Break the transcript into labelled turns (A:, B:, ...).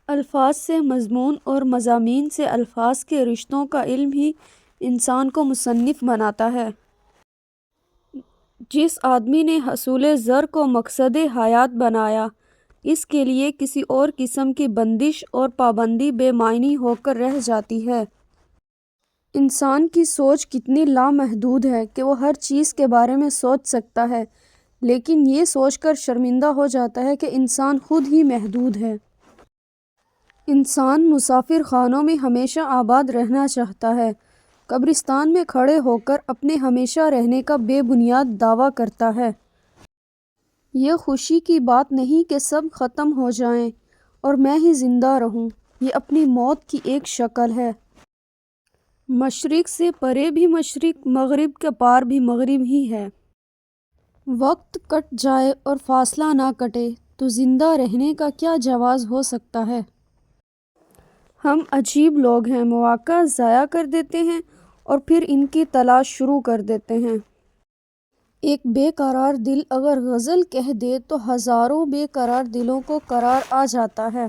A: الفاظ سے مضمون اور مضامین سے الفاظ کے رشتوں کا علم ہی انسان کو مصنف بناتا ہے۔ جس آدمی نے حصول زر کو مقصد حیات بنایا، اس کے لیے کسی اور قسم کی بندش اور پابندی بے معنی ہو کر رہ جاتی ہے۔ انسان کی سوچ کتنی لامحدود ہے کہ وہ ہر چیز کے بارے میں سوچ سکتا ہے، لیکن یہ سوچ کر شرمندہ ہو جاتا ہے کہ انسان خود ہی محدود ہے۔ انسان مسافر خانوں میں ہمیشہ آباد رہنا چاہتا ہے، قبرستان میں کھڑے ہو کر اپنے ہمیشہ رہنے کا بے بنیاد دعویٰ کرتا ہے۔ یہ خوشی کی بات نہیں کہ سب ختم ہو جائیں اور میں ہی زندہ رہوں، یہ اپنی موت کی ایک شکل ہے۔ مشرق سے پرے بھی مشرق، مغرب کے پار بھی مغرب ہی ہے۔ وقت کٹ جائے اور فاصلہ نہ کٹے تو زندہ رہنے کا کیا جواز ہو سکتا ہے؟ ہم عجیب لوگ ہیں، مواقع ضائع کر دیتے ہیں اور پھر ان کی تلاش شروع کر دیتے ہیں۔ ایک بے قرار دل اگر غزل کہہ دے تو ہزاروں بے قرار دلوں کو قرار آ جاتا ہے۔